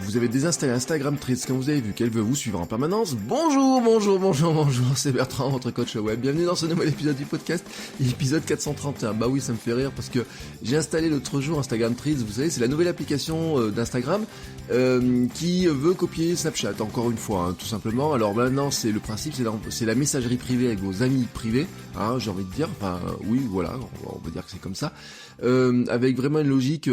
Vous avez désinstallé Instagram Threads quand vous avez vu qu'elle veut vous suivre en permanence. Bonjour, c'est Bertrand, votre coach web. Bienvenue dans ce nouvel épisode du podcast, épisode 431. Bah oui, ça me fait rire parce que j'ai installé l'autre jour Instagram Threads, vous savez, c'est la nouvelle application d'Instagram qui veut copier Snapchat, encore une fois, hein, tout simplement. Alors maintenant, c'est le principe, c'est la messagerie privée avec vos amis privés, hein, j'ai envie de dire, enfin oui, voilà, on va dire que c'est comme ça. Avec vraiment une logique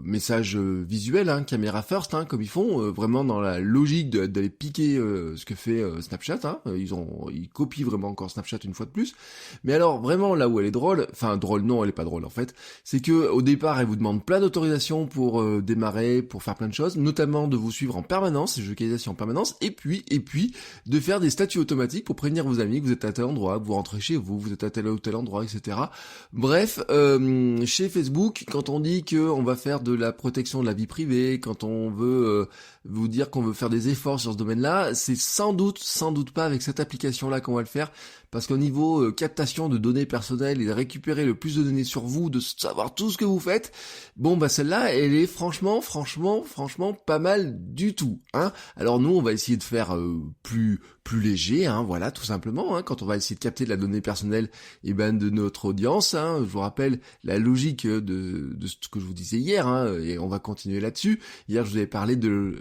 message visuel, hein, caméra first, hein, comme ils font, vraiment dans la logique d'aller piquer ce que fait Snapchat, hein. Ils copient vraiment encore Snapchat une fois de plus. Mais alors vraiment là où elle est drôle, enfin drôle non, elle est pas drôle en fait, c'est que au départ elle vous demande plein d'autorisations pour démarrer, pour faire plein de choses, notamment de vous suivre en permanence, géolocalisation en permanence, et puis de faire des statuts automatiques pour prévenir vos amis que vous êtes à tel endroit, que vous rentrez chez vous, vous êtes à tel ou tel endroit, etc. Bref, chez Facebook, quand on dit que on va faire de la protection de la vie privée, quand on veut vous dire qu'on veut faire des efforts sur ce domaine-là, c'est sans doute pas avec cette application-là qu'on va le faire, parce qu'au niveau captation de données personnelles et de récupérer le plus de données sur vous, de savoir tout ce que vous faites, bon bah celle-là, elle est franchement pas mal du tout, hein. Alors nous, on va essayer de faire plus léger, hein, voilà, tout simplement, hein, quand on va essayer de capter de la donnée personnelle de notre audience, hein. Je vous rappelle la logique de ce que je vous disais hier, hein, et on va continuer là-dessus. Hier, je vous avais parlé de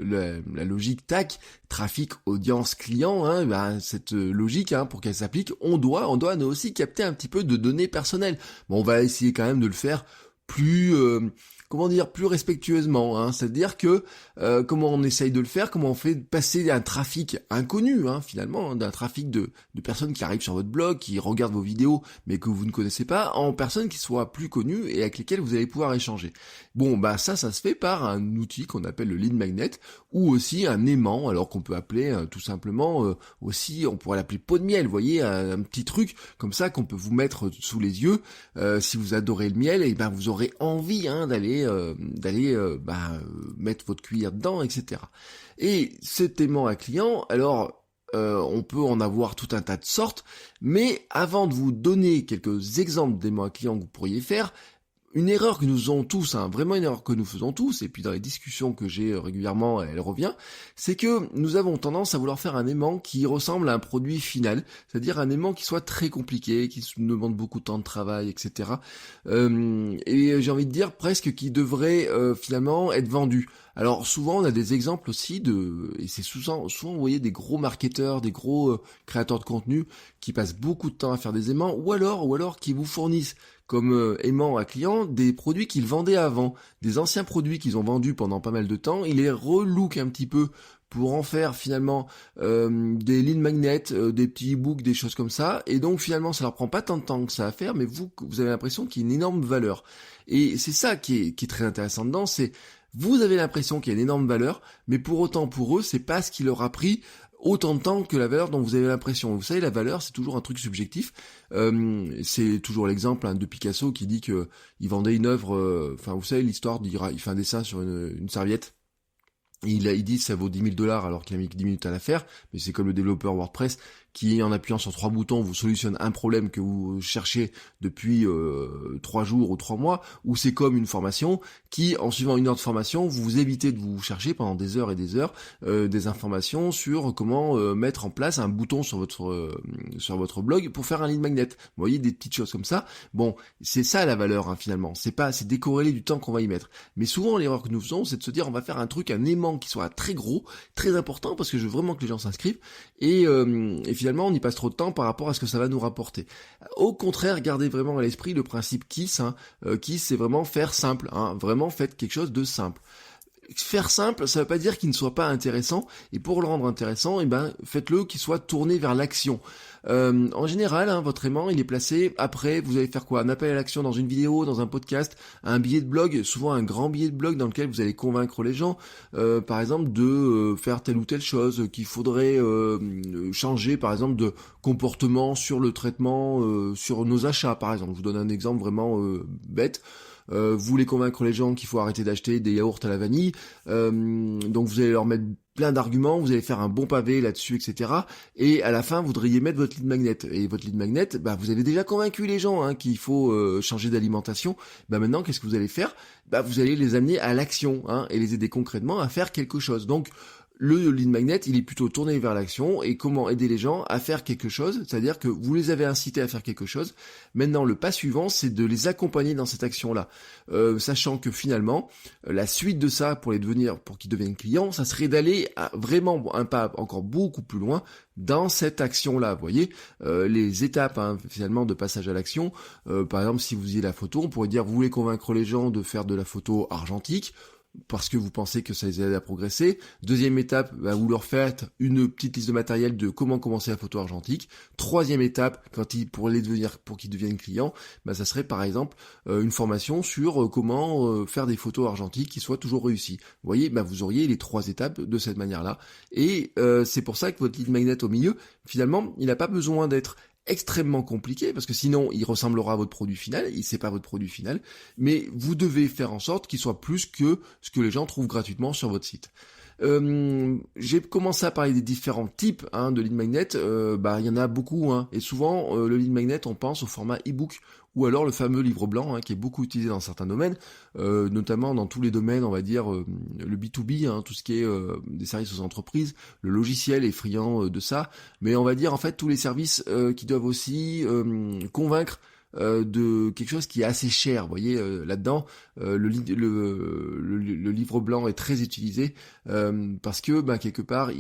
la logique TAC, trafic, audience, client, hein, cette logique, hein, pour qu'elle s'applique, on doit nous aussi capter un petit peu de données personnelles. Bon, on va essayer quand même de le faire plus plus respectueusement, hein, c'est-à-dire que comment on essaye de le faire, comment on fait passer un trafic inconnu, hein, finalement, hein, d'un trafic de personnes qui arrivent sur votre blog, qui regardent vos vidéos, mais que vous ne connaissez pas, en personnes qui soient plus connues et avec lesquelles vous allez pouvoir échanger. Bon, bah ça se fait par un outil qu'on appelle le lead magnet, ou aussi un aimant, alors qu'on peut appeler tout simplement aussi, on pourrait l'appeler pot de miel, vous voyez, un petit truc comme ça qu'on peut vous mettre sous les yeux. Si vous adorez le miel, et ben vous aurez envie, hein, d'aller mettre votre cuillère dedans, etc. Et cet aimant à client, alors on peut en avoir tout un tas de sortes, mais avant de vous donner quelques exemples d'aimants à client que vous pourriez faire, une erreur que nous faisons tous, hein, vraiment une erreur que nous faisons tous, et puis dans les discussions que j'ai régulièrement, elle revient, c'est que nous avons tendance à vouloir faire un aimant qui ressemble à un produit final, c'est-à-dire un aimant qui soit très compliqué, qui nous demande beaucoup de temps de travail, etc. Et j'ai envie de dire presque qui devrait finalement être vendu. Alors souvent on a des exemples aussi et c'est souvent vous voyez des gros marketeurs, des gros créateurs de contenu qui passent beaucoup de temps à faire des aimants, ou alors qui vous fournissent comme aimant à client des produits qu'ils vendaient avant, des anciens produits qu'ils ont vendus pendant pas mal de temps, ils les relookent un petit peu pour en faire finalement des lead magnets, des petits e-books, des choses comme ça, et donc finalement ça leur prend pas tant de temps que ça à faire, mais vous avez l'impression qu'il y a une énorme valeur. Et c'est ça qui est très intéressant dedans, c'est vous avez l'impression qu'il y a une énorme valeur, mais pour autant pour eux, c'est pas ce qui leur a pris autant de temps que la valeur dont vous avez l'impression. Vous savez, la valeur, c'est toujours un truc subjectif. C'est toujours l'exemple, hein, de Picasso qui dit que il vendait une œuvre, vous savez l'histoire, il fait un dessin sur une serviette. Il dit ça vaut 10 000 $ alors qu'il a mis 10 minutes à la faire, mais c'est comme le développeur WordPress qui, en appuyant sur 3 boutons, vous solutionne un problème que vous cherchez depuis 3 jours ou 3 mois, ou c'est comme une formation qui, en suivant une heure de formation, vous évitez de vous chercher pendant des heures et des heures des informations sur comment mettre en place un bouton sur votre blog pour faire un lead magnet. Vous voyez, des petites choses comme ça. Bon, c'est ça la valeur, hein, finalement. C'est décorrélé du temps qu'on va y mettre. Mais souvent, l'erreur que nous faisons, c'est de se dire on va faire un aimant qui soit très gros, très important, parce que je veux vraiment que les gens s'inscrivent, et finalement on y passe trop de temps par rapport à ce que ça va nous rapporter. Au contraire, gardez vraiment à l'esprit le principe KISS, hein. KISS, c'est vraiment faire simple, hein. Vraiment faites quelque chose de simple. Faire simple, ça veut pas dire qu'il ne soit pas intéressant, et pour le rendre intéressant, faites-le qu'il soit tourné vers l'action. En général, hein, votre aimant, il est placé après, vous allez faire quoi? Un appel à l'action dans une vidéo, dans un podcast, un billet de blog, souvent un grand billet de blog dans lequel vous allez convaincre les gens, par exemple, de faire telle ou telle chose, qu'il faudrait changer, par exemple, de comportement sur le traitement, sur nos achats, par exemple. Je vous donne un exemple vraiment bête. Vous voulez convaincre les gens qu'il faut arrêter d'acheter des yaourts à la vanille, donc vous allez leur mettre plein d'arguments, vous allez faire un bon pavé là-dessus, etc. Et à la fin, vous voudriez mettre votre lead magnet. Et votre lead magnet, vous avez déjà convaincu les gens qu'il faut changer d'alimentation. Maintenant, qu'est-ce que vous allez faire? Vous allez les amener à l'action et les aider concrètement à faire quelque chose. Donc, le lead magnet, il est plutôt tourné vers l'action et comment aider les gens à faire quelque chose, c'est-à-dire que vous les avez incités à faire quelque chose. Maintenant, le pas suivant, c'est de les accompagner dans cette action-là, sachant que finalement, la suite de ça pour qu'ils deviennent clients, ça serait d'aller vraiment un pas encore beaucoup plus loin dans cette action-là. Vous voyez, les étapes finalement de passage à l'action. Par exemple, si vous faisiez la photo, on pourrait dire vous voulez convaincre les gens de faire de la photo argentique, parce que vous pensez que ça les aide à progresser. Deuxième étape, vous leur faites une petite liste de matériel de comment commencer la photo argentique. Troisième étape, pour qu'ils deviennent clients, ça serait par exemple une formation sur comment faire des photos argentiques qui soient toujours réussies. Vous voyez, vous auriez les 3 étapes de cette manière-là. Et c'est pour ça que votre lead magnet au milieu, finalement, il n'a pas besoin d'être extrêmement compliqué, parce que sinon il ressemblera à votre produit final, c'est pas votre produit final, mais vous devez faire en sorte qu'il soit plus que ce que les gens trouvent gratuitement sur votre site. J'ai commencé à parler des différents types de lead magnet, il y en a beaucoup, et souvent le lead magnet on pense au format e-book, ou alors le fameux livre blanc qui est beaucoup utilisé dans certains domaines, notamment dans tous les domaines, on va dire le B2B, tout ce qui est des services aux entreprises, le logiciel est friand de ça, mais on va dire en fait tous les services qui doivent aussi convaincre de quelque chose qui est assez cher. Vous voyez, là-dedans, le livre blanc est très utilisé parce que quelque part,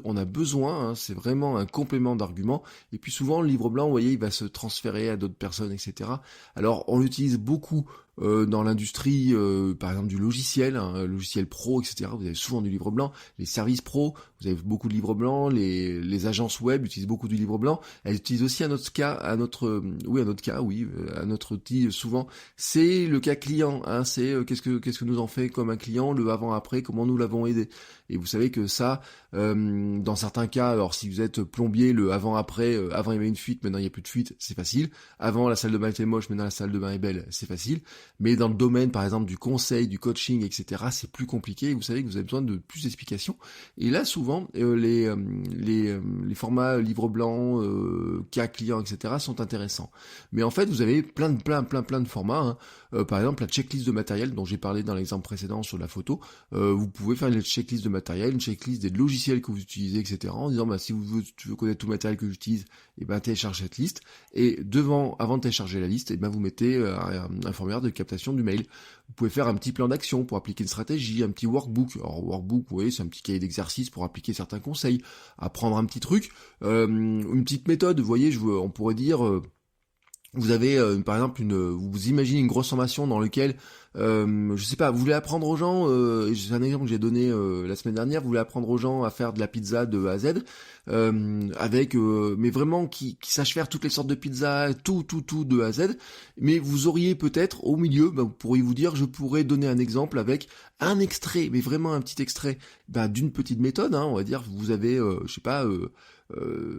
on a besoin, c'est vraiment un complément d'argument. Et puis souvent, le livre blanc, vous voyez, il va se transférer à d'autres personnes, etc. Alors, on l'utilise beaucoup dans l'industrie, par exemple du logiciel, logiciel pro, etc. Vous avez souvent du livre blanc. Les services pro, vous avez beaucoup de livres blancs. Les agences web utilisent beaucoup du livre blanc. Elles utilisent aussi à notre outil souvent. C'est le cas client. C'est qu'est-ce que nous en fait comme un client, le avant-après, comment nous l'avons aidé. Et vous savez que ça, dans certains cas, alors si vous êtes plombier, le avant-après, avant il y avait une fuite, maintenant il n'y a plus de fuite, c'est facile. Avant la salle de bain était moche, maintenant la salle de bain est belle, c'est facile. Mais dans le domaine, par exemple, du conseil, du coaching, etc., c'est plus compliqué. Vous savez que vous avez besoin de plus d'explications. Et là, souvent, les formats livre blanc, cas client, etc., sont intéressants. Mais en fait, vous avez plein de formats. Par exemple, la checklist de matériel dont j'ai parlé dans l'exemple précédent sur la photo. Vous pouvez faire une checklist de matériel, une checklist des logiciels que vous utilisez, etc., en disant si tu veux connaître tout le matériel que j'utilise, télécharge cette liste. Et avant de télécharger la liste, vous mettez un formulaire de captation du mail. Vous pouvez faire un petit plan d'action pour appliquer une stratégie, un petit workbook. Alors workbook, vous voyez, c'est un petit cahier d'exercice pour appliquer certains conseils, apprendre un petit truc, une petite méthode. Vous voyez, on pourrait dire vous avez par exemple vous imaginez une grosse formation dans laquelle je sais pas, vous voulez apprendre aux gens, c'est un exemple que j'ai donné la semaine dernière, vous voulez apprendre aux gens à faire de la pizza de A à Z, mais vraiment qui sachent faire toutes les sortes de pizzas, tout de A à Z, mais vous auriez peut-être au milieu, vous pourriez vous dire, je pourrais donner un exemple avec un extrait, mais vraiment un petit extrait d'une petite méthode, on va dire, vous avez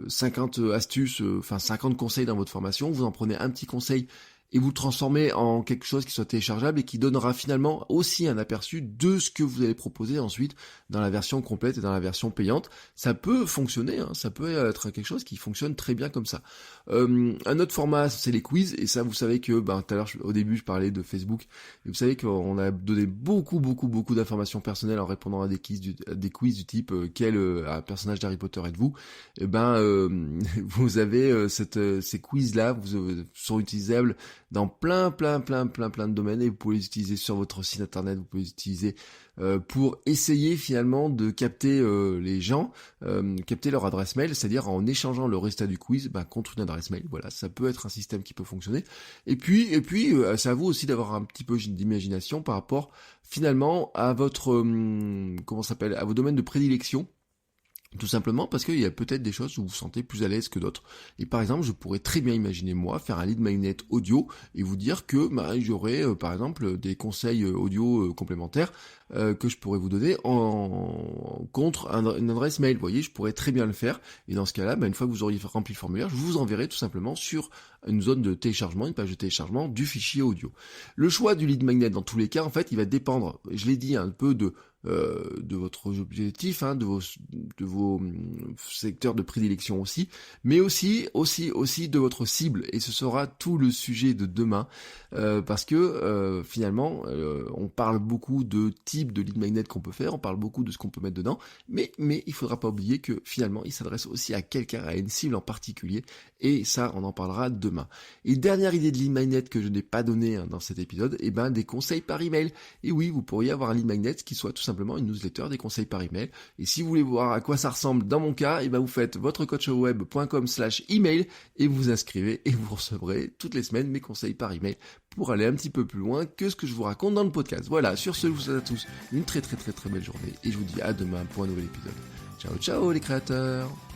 50 astuces, 50 conseils dans votre formation, vous en prenez un petit conseil et vous le transformez en quelque chose qui soit téléchargeable et qui donnera finalement aussi un aperçu de ce que vous allez proposer ensuite dans la version complète et dans la version payante. Ça peut fonctionner, ça peut être quelque chose qui fonctionne très bien comme ça. Un autre format, c'est les quiz, et ça vous savez que tout à l'heure au début je parlais de Facebook, et vous savez qu'on a donné beaucoup d'informations personnelles en répondant à des quiz du type quel personnage d'Harry Potter êtes-vous. Vous avez ces quiz là sont utilisables dans plein de domaines, et vous pouvez les utiliser sur votre site internet, vous pouvez les utiliser pour essayer finalement de capter les gens, capter leur adresse mail, c'est-à-dire en échangeant le résultat du quiz contre une adresse mail. Voilà, ça peut être un système qui peut fonctionner. Et puis c'est à vous aussi d'avoir un petit peu d'imagination par rapport finalement à votre à vos domaines de prédilection. Tout simplement parce qu'il y a peut-être des choses où vous vous sentez plus à l'aise que d'autres. Et par exemple, je pourrais très bien imaginer moi faire un lead magnet audio et vous dire que j'aurais par exemple des conseils audio complémentaires que je pourrais vous donner contre une adresse mail. Vous voyez, je pourrais très bien le faire. Et dans ce cas-là, une fois que vous auriez rempli le formulaire, je vous enverrai tout simplement sur une zone de téléchargement, une page de téléchargement du fichier audio. Le choix du lead magnet dans tous les cas, en fait, il va dépendre, je l'ai dit, un peu de de votre objectif, hein, de vos secteurs de prédilection aussi, mais aussi de votre cible. Et ce sera tout le sujet de demain, parce que finalement, on parle beaucoup de types de lead magnet qu'on peut faire, on parle beaucoup de ce qu'on peut mettre dedans, mais il faudra pas oublier que finalement, il s'adresse aussi à quelqu'un, à une cible en particulier, et ça, on en parlera demain. Et dernière idée de lead magnet que je n'ai pas donnée dans cet épisode, des conseils par email. Et oui, vous pourriez avoir un lead magnet qui soit tout simplement une newsletter, des conseils par email. Et si vous voulez voir à quoi ça ressemble dans mon cas, vous faites votrecoachweb.com/email et vous vous inscrivez et vous recevrez toutes les semaines mes conseils par email pour aller un petit peu plus loin que ce que je vous raconte dans le podcast. Voilà, sur ce, je vous souhaite à tous une très belle journée et je vous dis à demain pour un nouvel épisode. Ciao les créateurs!